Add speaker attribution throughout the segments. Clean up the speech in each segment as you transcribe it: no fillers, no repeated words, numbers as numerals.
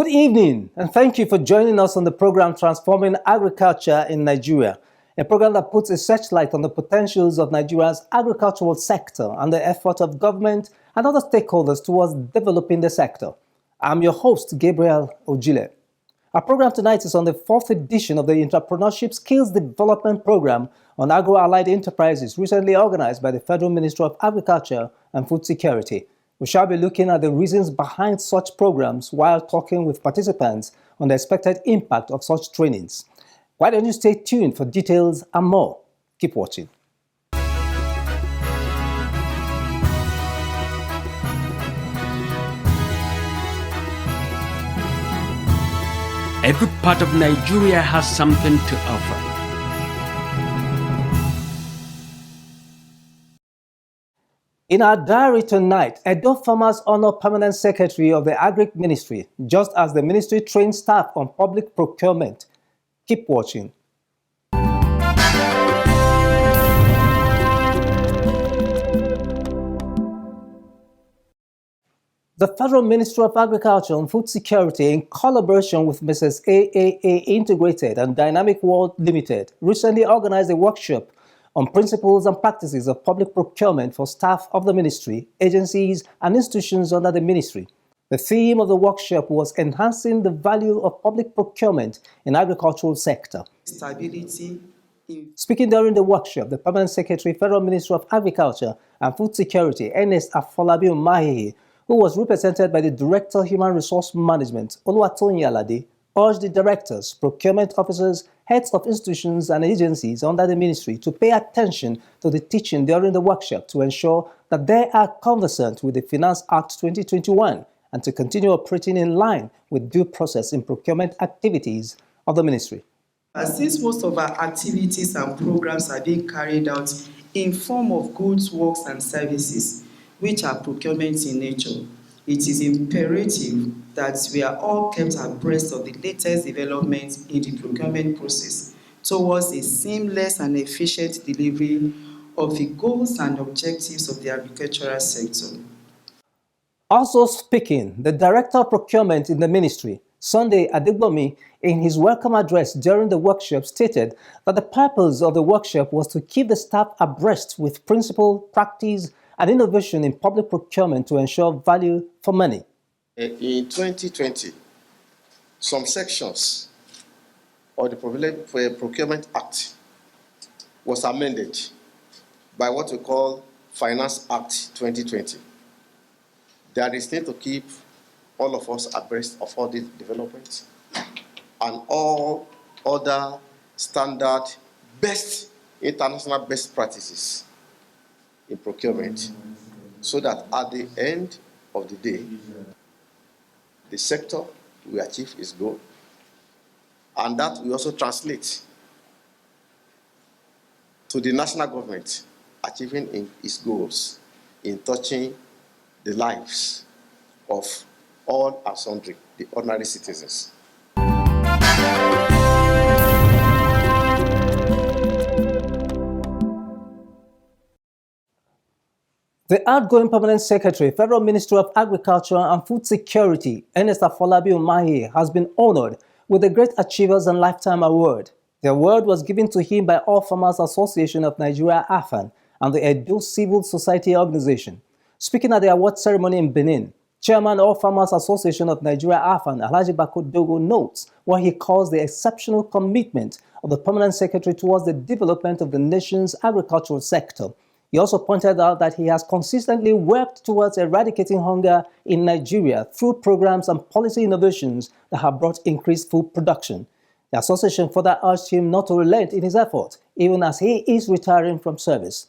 Speaker 1: Good evening, and thank you for joining us on the program Transforming Agriculture in Nigeria, a program that puts a searchlight on the potentials of Nigeria's agricultural sector and the effort of government and other stakeholders towards developing the sector. I'm your host, Gabriel Ojile. Our program tonight is on the 4th edition of the Entrepreneurship Skills Development Program on Agro-Allied Enterprises, recently organized by the Federal Ministry of Agriculture and Food Security. We shall be looking at the reasons behind such programs while talking with participants on the expected impact of such trainings. Why don't you stay tuned for details and more? Keep watching.
Speaker 2: Every part of Nigeria has something to offer.
Speaker 1: In our diary tonight, Edo farmers honor Permanent Secretary of the Agric Ministry, just as the ministry trains staff on public procurement. Keep watching. The Federal Ministry of Agriculture and Food Security, in collaboration with Mrs. AAA Integrated and Dynamic World Limited, recently organized a workshop on principles and practices of public procurement for staff of the ministry, agencies, and institutions under the ministry. The theme of the workshop was enhancing the value of public procurement in the agricultural sector. Speaking during the workshop, the Permanent Secretary, Federal Ministry of Agriculture and Food Security, Ernest Afolabi Umahihi, who was represented by the Director of Human Resource Management, Oluwatoyin Alade, urged the directors, procurement officers, heads of institutions and agencies under the ministry to pay attention to the teaching during the workshop to ensure that they are conversant with the Finance Act 2021 and to continue operating in line with due process in procurement activities of the ministry.
Speaker 3: Since most of our activities and programs are being carried out in form of goods, works and services, which are procurement in nature, it is imperative that we are all kept abreast of the latest developments in the procurement process towards a seamless and efficient delivery of the goals and objectives of the agricultural sector.
Speaker 1: Also speaking, the Director of Procurement in the ministry, Sunday Adegbomi, in his welcome address during the workshop stated that the purpose of the workshop was to keep the staff abreast with principle, practice, and innovation in public procurement to ensure value for money.
Speaker 4: In 2020, some sections of the Procurement Act was amended by what we call Finance Act 2020. There is need to keep all of us abreast of all these developments and all other standard international best practices in procurement, so that at the end of the day, the sector will achieve its goal, and that will also translate to the national government achieving its goals in touching the lives of all and sundry, the ordinary citizens.
Speaker 1: The outgoing Permanent Secretary, Federal Ministry of Agriculture and Food Security, Ernest Afolabi Umahihi, has been honored with the Great Achievers and Lifetime Award. The award was given to him by All Farmers Association of Nigeria, AFAN, and the Edo Civil Society Organization. Speaking at the award ceremony in Benin, Chairman All Farmers Association of Nigeria, AFAN, Alhaji Bako Dogo, notes what he calls the exceptional commitment of the Permanent Secretary towards the development of the nation's agricultural sector. He also pointed out that he has consistently worked towards eradicating hunger in Nigeria through programs and policy innovations that have brought increased food production. The association further urged him not to relent in his effort, even as he is retiring from service.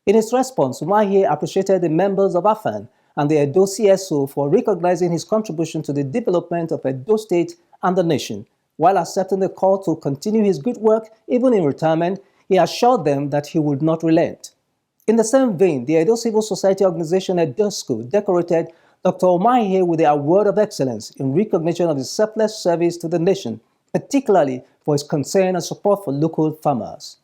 Speaker 1: In his response, Umahihi appreciated the members of AFAN and the Edo CSO for recognizing his contribution to the development of Edo State and the nation. While accepting the call to continue his good work even in retirement, he assured them that he would not relent. In the same vein, the Edo Civil Society Organization Edo School decorated Dr. Umahihi with the Award of Excellence in recognition of his selfless service to the nation, particularly for his concern and support for local farmers.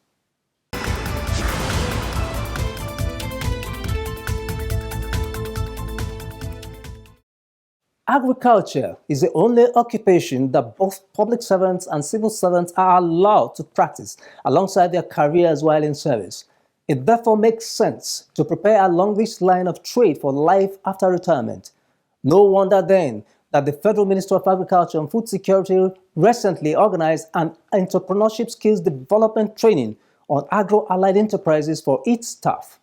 Speaker 1: Agriculture is the only occupation that both public servants and civil servants are allowed to practice alongside their careers while in service. It therefore makes sense to prepare along this line of trade for life after retirement. No wonder then that the Federal Ministry of Agriculture and Food Security recently organized an Entrepreneurship Skills Development training on Agro-Allied Enterprises for its staff.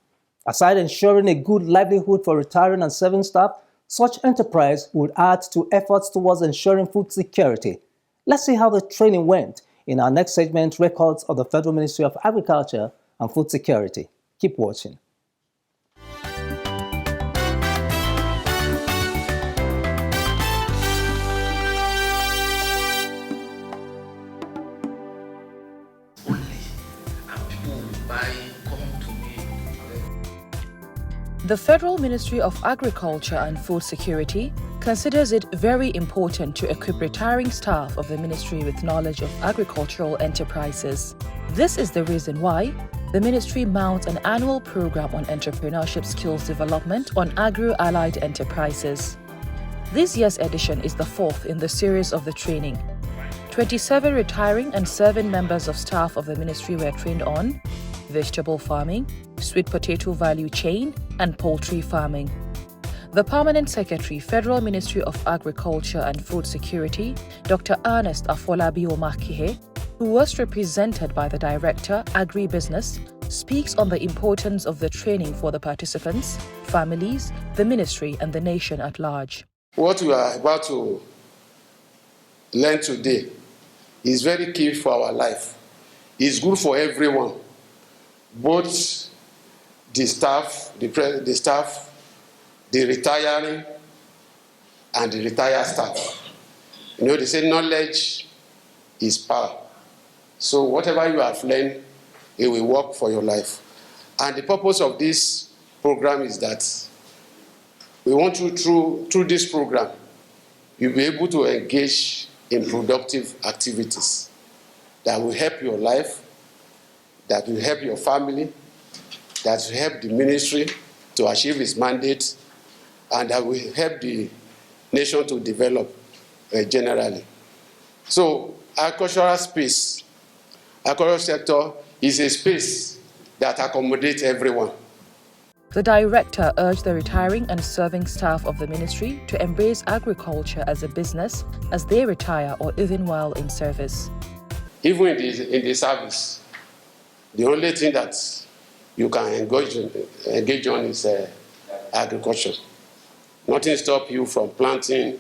Speaker 1: Aside ensuring a good livelihood for retiring and serving staff, such enterprise would add to efforts towards ensuring food security. Let's see how the training went in our next segment, Records of the Federal Ministry of Agriculture and Food Security. Keep watching.
Speaker 5: The Federal Ministry of Agriculture and Food Security considers it very important to equip retiring staff of the ministry with knowledge of agricultural enterprises. This is the reason why the ministry mounts an annual program on entrepreneurship skills development on Agro-Allied Enterprises. This year's edition is the fourth in the series of the training. 27 retiring and serving members of staff of the ministry were trained on vegetable farming, sweet potato value chain, and poultry farming. The Permanent Secretary, Federal Ministry of Agriculture and Food Security, Dr. Ernest Afolabi Omakihe, who was represented by the Director, Agribusiness, speaks on the importance of the training for the participants, families, the ministry, and the nation at large.
Speaker 6: What we are about to learn today is very key for our life. It's good for everyone, both the staff, the retiring, and the retired staff. You know, they say knowledge is power. So whatever you have learned, it will work for your life. And the purpose of this program is that we want you through this program, you'll be able to engage in productive activities that will help your life, that will help your family, that will help the ministry to achieve its mandate, and that will help the nation to develop generally. So agricultural space, agricultural sector is a space that accommodates everyone.
Speaker 5: The Director urged the retiring and serving staff of the ministry to embrace agriculture as a business as they retire or even while in service.
Speaker 6: Even in the service, the only thing that you can engage on is agriculture. Nothing stops you from planting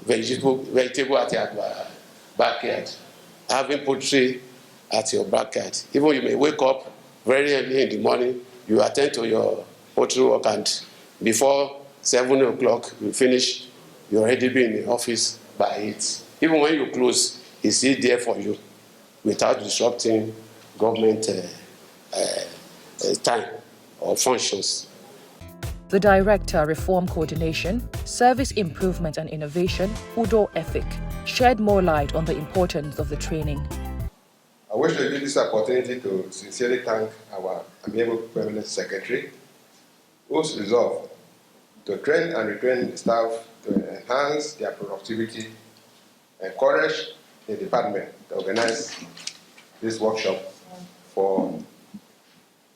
Speaker 6: vegetable at your backyard, having poultry at your backyard. Even you may wake up very early in the morning, you attend to your poultry work, and before 7 o'clock you finish, you already be in the office by 8. Even when you close, it's still there for you without disrupting government time or functions.
Speaker 5: The Director, Reform Coordination, Service Improvement and Innovation, Udo Ethic, shed more light on the importance of the training.
Speaker 7: I wish to use this opportunity to sincerely thank our amiable Permanent Secretary, whose resolve to train and retrain the staff to enhance their productivity, encourage the department to organize this workshop for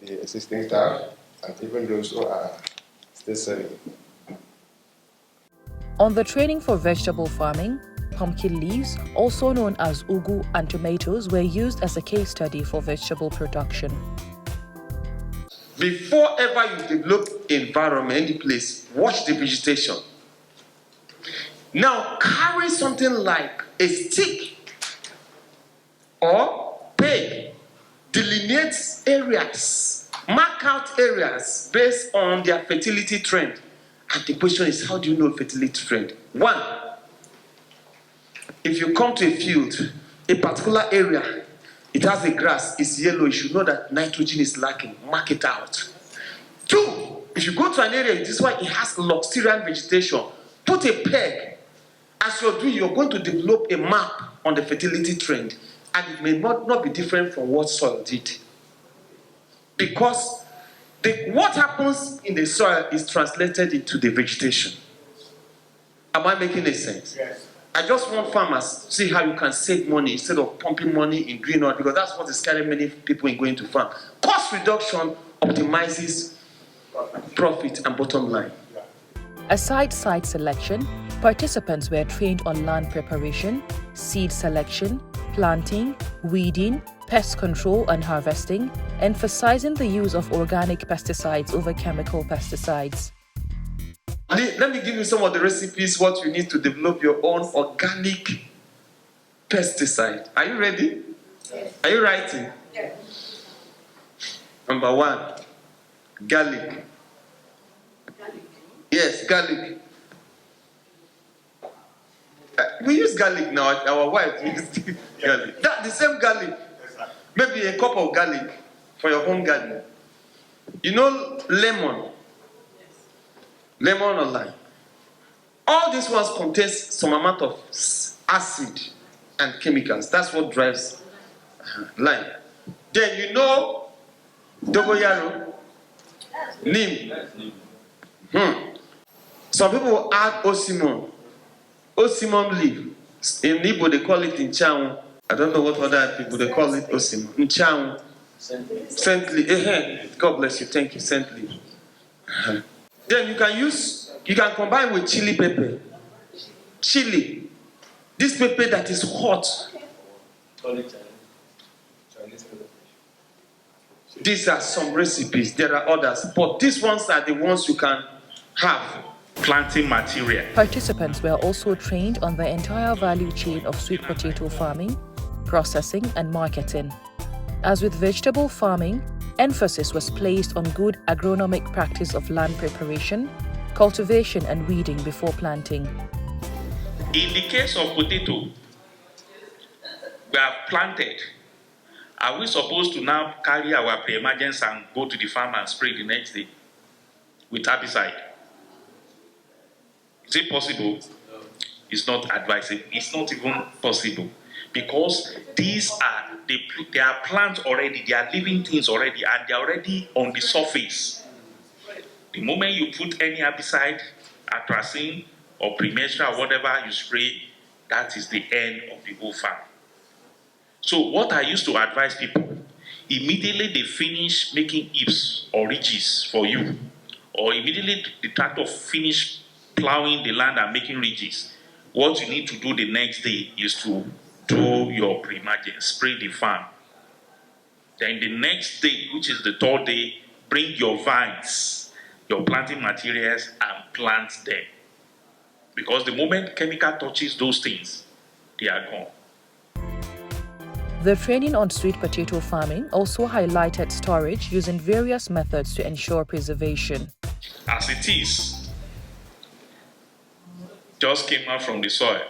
Speaker 7: the existing staff and even those who are still serving.
Speaker 5: On the training for vegetable farming, pumpkin leaves, also known as ugu, and tomatoes were used as a case study for vegetable production.
Speaker 8: Before ever you develop environment, any place, watch the vegetation. Now carry something like a stick or peg, delineate areas, mark out areas based on their fertility trend. And the question is, how do you know fertility trend? One, if you come to a field, a particular area, it has a grass, it's yellow, you should know that nitrogen is lacking, mark it out. Two, if you go to an area, this is why it has luxuriant vegetation, put a peg. As you're doing, you're going to develop a map on the fertility trend, and it may not be different from what soil did. Because what happens in the soil is translated into the vegetation. Am I making any sense?
Speaker 9: Yes.
Speaker 8: I just want farmers to see how you can save money instead of pumping money in green oil, because that's what is scaring many people in going to farm. Cost reduction optimizes profit and bottom line.
Speaker 5: Aside site selection, participants were trained on land preparation, seed selection, planting, weeding, pest control and harvesting, emphasizing the use of organic pesticides over chemical pesticides.
Speaker 8: Let me give you some of the recipes, what you need to develop your own organic pesticide. Are you ready?
Speaker 9: Yes.
Speaker 8: Are you writing?
Speaker 9: Yes.
Speaker 8: Number 1, garlic. Yes, garlic. We use garlic now. Our wife uses garlic. The same garlic. Maybe a cup of garlic for your own garden. You know lemon. Lemon or lime. All these ones contain some amount of acid and chemicals. That's what drives lime. Then you know dogoyaro, neem. Some people add osimum leaf. In Igbo they call it inchanwu. I don't know what other people they call it osimum. Inchanwu. Scent leaf. God bless you. Thank you. Scent leaf. Then you can combine with chili pepper. Chili. This pepper that is hot. These are some recipes. There are others, but these ones are the ones you can have. Planting material.
Speaker 5: Participants were also trained on the entire value chain of sweet potato farming, processing and marketing. As with vegetable farming, emphasis was placed on good agronomic practice of land preparation, cultivation and weeding before planting.
Speaker 10: In the case of potato, we have planted. Are we supposed to now carry our pre-emergence and go to the farm and spray the next day with herbicide? Is it possible? No. It's not advisable. It's not even possible, because these are they are plants already. They are living things already, and they are already on the surface. The moment you put any herbicide, atrazine or premenstrual or whatever you spray, that is the end of the whole farm. So what I used to advise people, immediately they finish making hips or ridges for you, or immediately the tractor finish plowing the land and making ridges, what you need to do the next day is to do your pre-emergence, spray the farm. Then the next day, which is the 3rd day, bring your vines, your planting materials, and plant them. Because the moment chemical touches those things, they are gone.
Speaker 5: The training on sweet potato farming also highlighted storage using various methods to ensure preservation.
Speaker 10: As it is, just came out from the soil.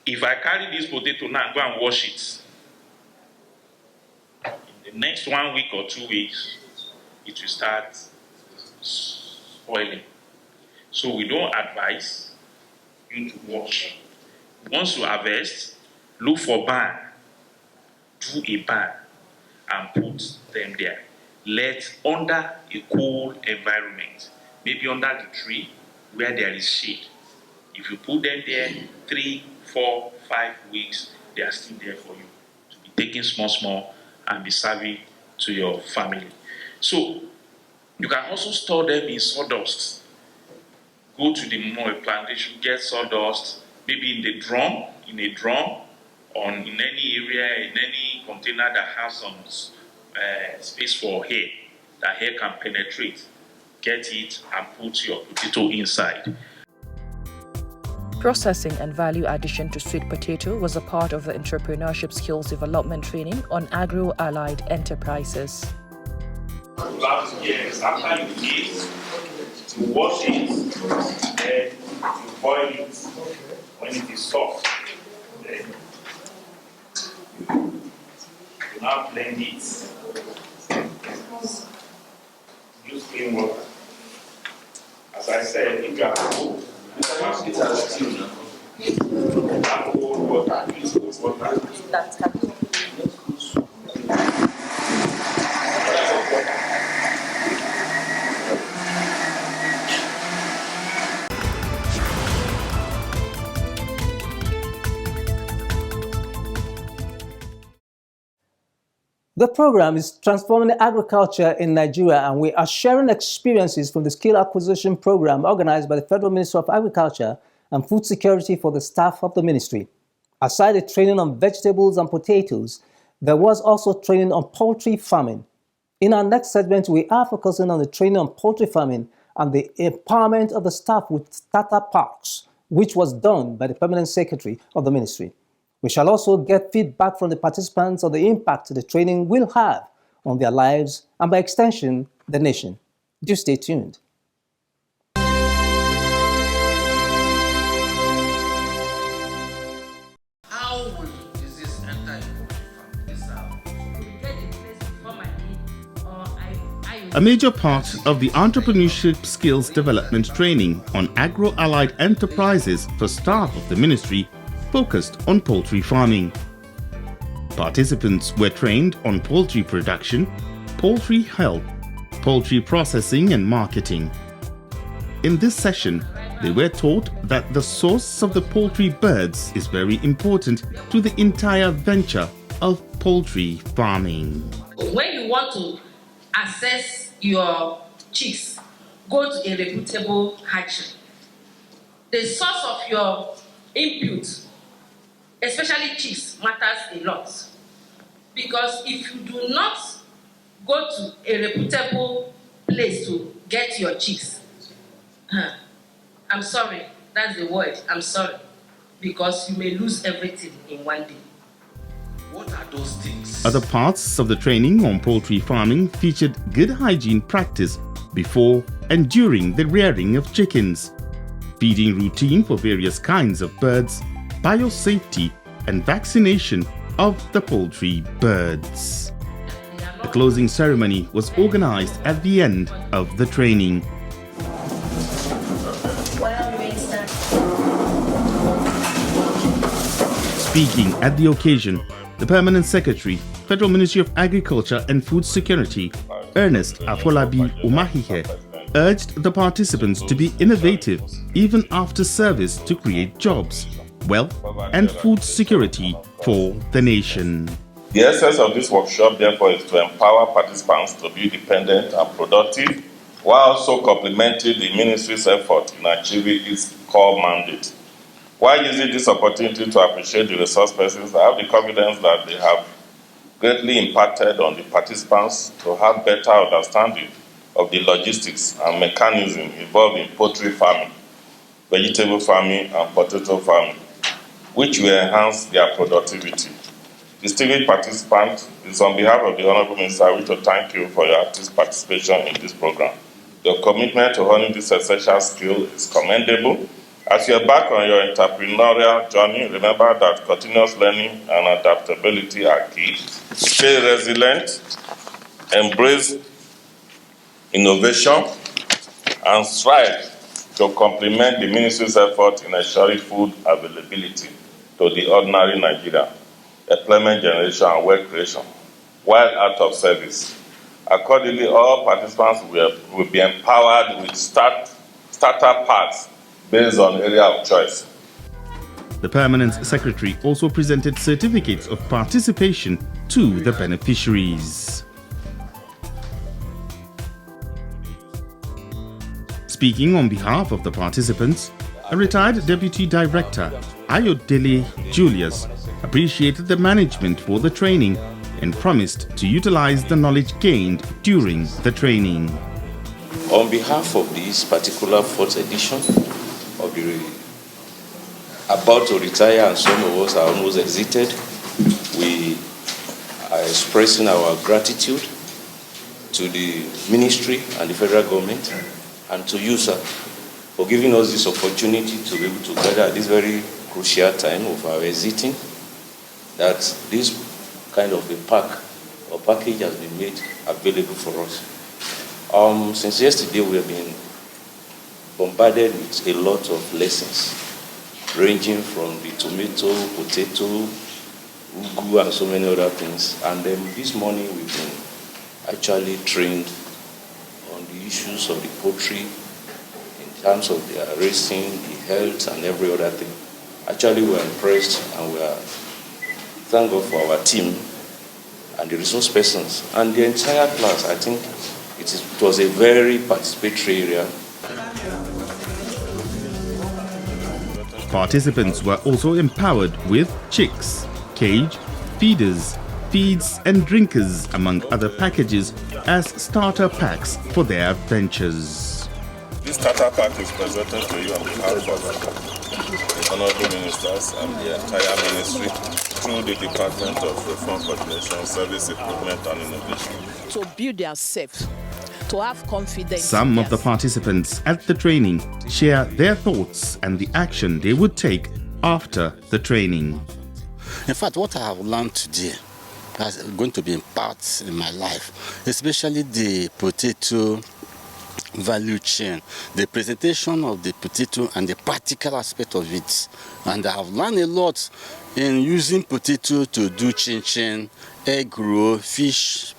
Speaker 10: If I carry this potato now and go and wash it, in the next 1 week or 2 weeks, it will start spoiling. So we don't advise you to wash. Once you harvest, look for barn. Do a barn and put them there. Let under a cool environment, maybe under the tree where there is shade. If you put them there 3, 4, 5 weeks, they are still there for you to be taken small and be serving to your family. So you can also store them in sawdust. Go to the mall plantation, get sawdust, maybe in a drum, or in any area, in any container that has some space for air, that air can penetrate. Get it and put your potato inside.
Speaker 5: Processing and value addition to sweet potato was a part of the Entrepreneurship Skills Development training on Agro-Allied Enterprises.
Speaker 10: Last year, after you eat, you wash it, then you boil it. When it is soft, then you now blend it. Use clean water. As I said, if you have cold, it has stew now. Have cold water, use cold water.
Speaker 1: The program is transforming agriculture in Nigeria, and we are sharing experiences from the skill acquisition program organized by the Federal Ministry of Agriculture and Food Security for the staff of the ministry. Aside the training on vegetables and potatoes, there was also training on poultry farming. In our next segment, we are focusing on the training on poultry farming and the empowerment of the staff with startup parks, which was done by the Permanent Secretary of the Ministry. We shall also get feedback from the participants on the impact the training will have on their lives and, by extension, the nation. Do stay tuned.
Speaker 9: How will disease enter into
Speaker 11: A major part of the Entrepreneurship Skills Development training on Agro-Allied Enterprises for staff of the ministry focused on poultry farming. Participants were trained on poultry production, poultry health, poultry processing and marketing. In this session, they were taught that the source of the poultry birds is very important to the entire venture of poultry farming.
Speaker 9: When you want to assess your chicks, go to a reputable hatchery. The source of your input, especially chicks, matters a lot. Because if you do not go to a reputable place to get your chicks, I'm sorry, that's the word, I'm sorry, because you may lose everything in one day.
Speaker 8: What are those things?
Speaker 11: Other parts of the training on poultry farming featured good hygiene practice before and during the rearing of chickens, feeding routine for various kinds of birds, biosafety and vaccination of the poultry birds. The closing ceremony was organized at the end of the training. Speaking at the occasion, the Permanent Secretary, Federal Ministry of Agriculture and Food Security, Ernest Afolabi Umahihe, urged the participants to be innovative even after service to create jobs, wealth and food security for the nation.
Speaker 12: The essence of this workshop, therefore, is to empower participants to be dependent and productive, while also complementing the ministry's effort in achieving its core mandate. While using this opportunity to appreciate the resource persons, I have the confidence that they have greatly impacted on the participants to have better understanding of the logistics and mechanism involved in poultry farming, vegetable farming, and potato farming, which will enhance their productivity. Distinguished participants, it's on behalf of the Honorable Minister, I wish to thank you for your active participation in this program. Your commitment to honing this essential skill is commendable. As you embark on your entrepreneurial journey, remember that continuous learning and adaptability are key. Stay resilient, embrace innovation, and strive to complement the ministry's effort in ensuring food availability to the ordinary Nigerian, employment generation and wealth creation, while out of service. Accordingly, all participants will be empowered with starter parts based on area of choice.
Speaker 11: The Permanent Secretary also presented certificates of participation to the beneficiaries. Speaking on behalf of the participants, a retired Deputy Director, Ayodele Julius, appreciated the management for the training and promised to utilize the knowledge gained during the training.
Speaker 13: On behalf of this particular 4th edition of the about to retire, and some of us are almost exited, we are expressing our gratitude to the ministry and the federal government and to you, sir, for giving us this opportunity to be able to gather at this very crucial time of our exiting, that this kind of a pack or package has been made available for us. Since yesterday, we have been bombarded with a lot of lessons, ranging from the tomato, potato, ugu, and so many other things. And then this morning, we've been actually trained on the issues of the poultry in terms of their raising, the health, and every other thing. Actually, we're impressed, and we are thank God for our team and the resource persons, and the entire class. I think it was a very participatory area.
Speaker 11: Participants were also empowered with chicks, cage, feeders, feeds and drinkers, among other packages, as starter packs for their ventures.
Speaker 12: This starter pack is presented to you on behalf of the Honorable Ministers and the entire Ministry through the Department of Reform, Coordination, Service Improvement and Innovation.
Speaker 14: To build themselves, to have confidence.
Speaker 11: Some of the participants at the training share their thoughts and the action they would take after the training.
Speaker 15: In fact, what I have learned today is going to be impact in my life, especially the potato value chain, the presentation of the potato and the practical aspect of it. And I have learned a lot in using potato to do chin-chin, egg roll, fish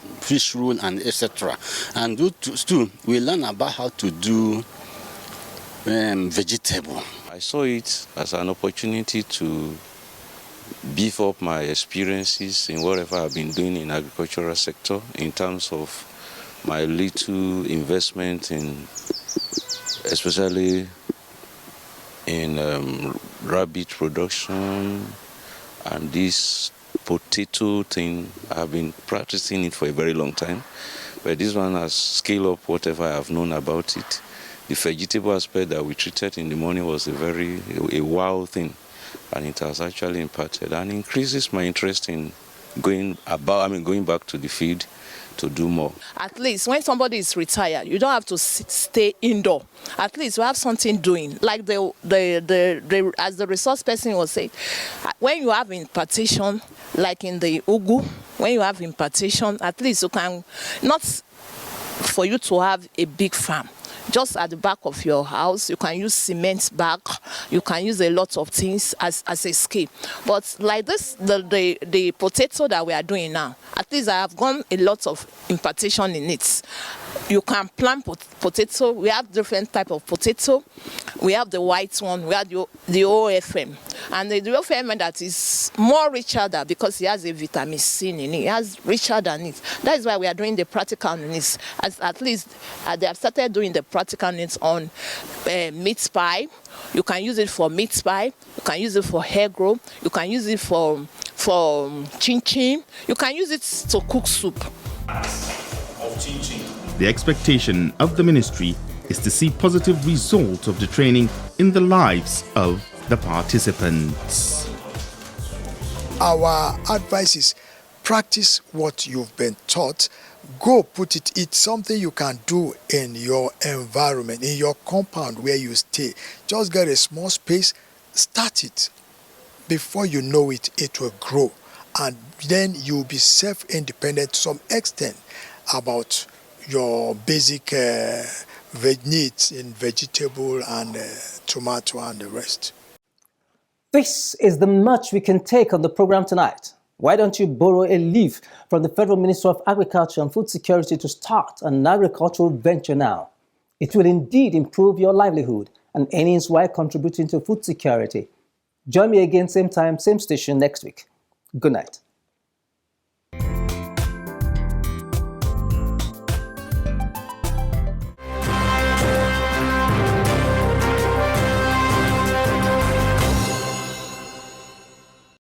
Speaker 15: roll, and etc. And too, we learn about how to do vegetable.
Speaker 13: I saw it as an opportunity to beef up my experiences in whatever I've been doing in agricultural sector in terms of my little investment in, especially in rabbit production and this potato thing. I've been practicing it for a very long time, but this one has scaled up whatever I've known about it. The vegetable aspect that we treated in the morning was a wow thing, and it has actually impacted and increases my interest in going back to the field to do more.
Speaker 14: At least when somebody is retired, you don't have to stay indoor. At least you have something doing. Like as the resource person was saying, when you have impartation, like in the Ugu, when you have impartation, at least you can, not for you to have a big farm. Just at the back of your house, you can use cement bag, you can use a lot of things as a skill. But like this, the potato that we are doing now, at least I have gone a lot of impartation in it. You can plant potato. We have different type of potato. We have the white one, we have the OFM. And the OFM that is more richer than, because it has a vitamin C in it, it has richer than it. That is why we are doing the practical needs. At least they have started doing the practical needs on meat pie. You can use it for meat pie. You can use it for hair grow. You can use it for chin-chin. You can use it to cook soup.
Speaker 11: Of chin-chin. The expectation of the ministry is to see positive results of the training in the lives of the participants.
Speaker 16: Our advice is practice what you've been taught. Go put it. It's something you can do in your environment, in your compound where you stay. Just get a small space, start it. Before you know it, it will grow. And then you'll be self-independent to some extent about your basic needs in vegetable and tomato and the rest.
Speaker 1: This is the much we can take on the program tonight. Why don't you borrow a leaf from the Federal Ministry of Agriculture and Food Security to start an agricultural venture now? It will indeed improve your livelihood and earnings while contributing to food security. Join me again, same time, same station next week. Good night.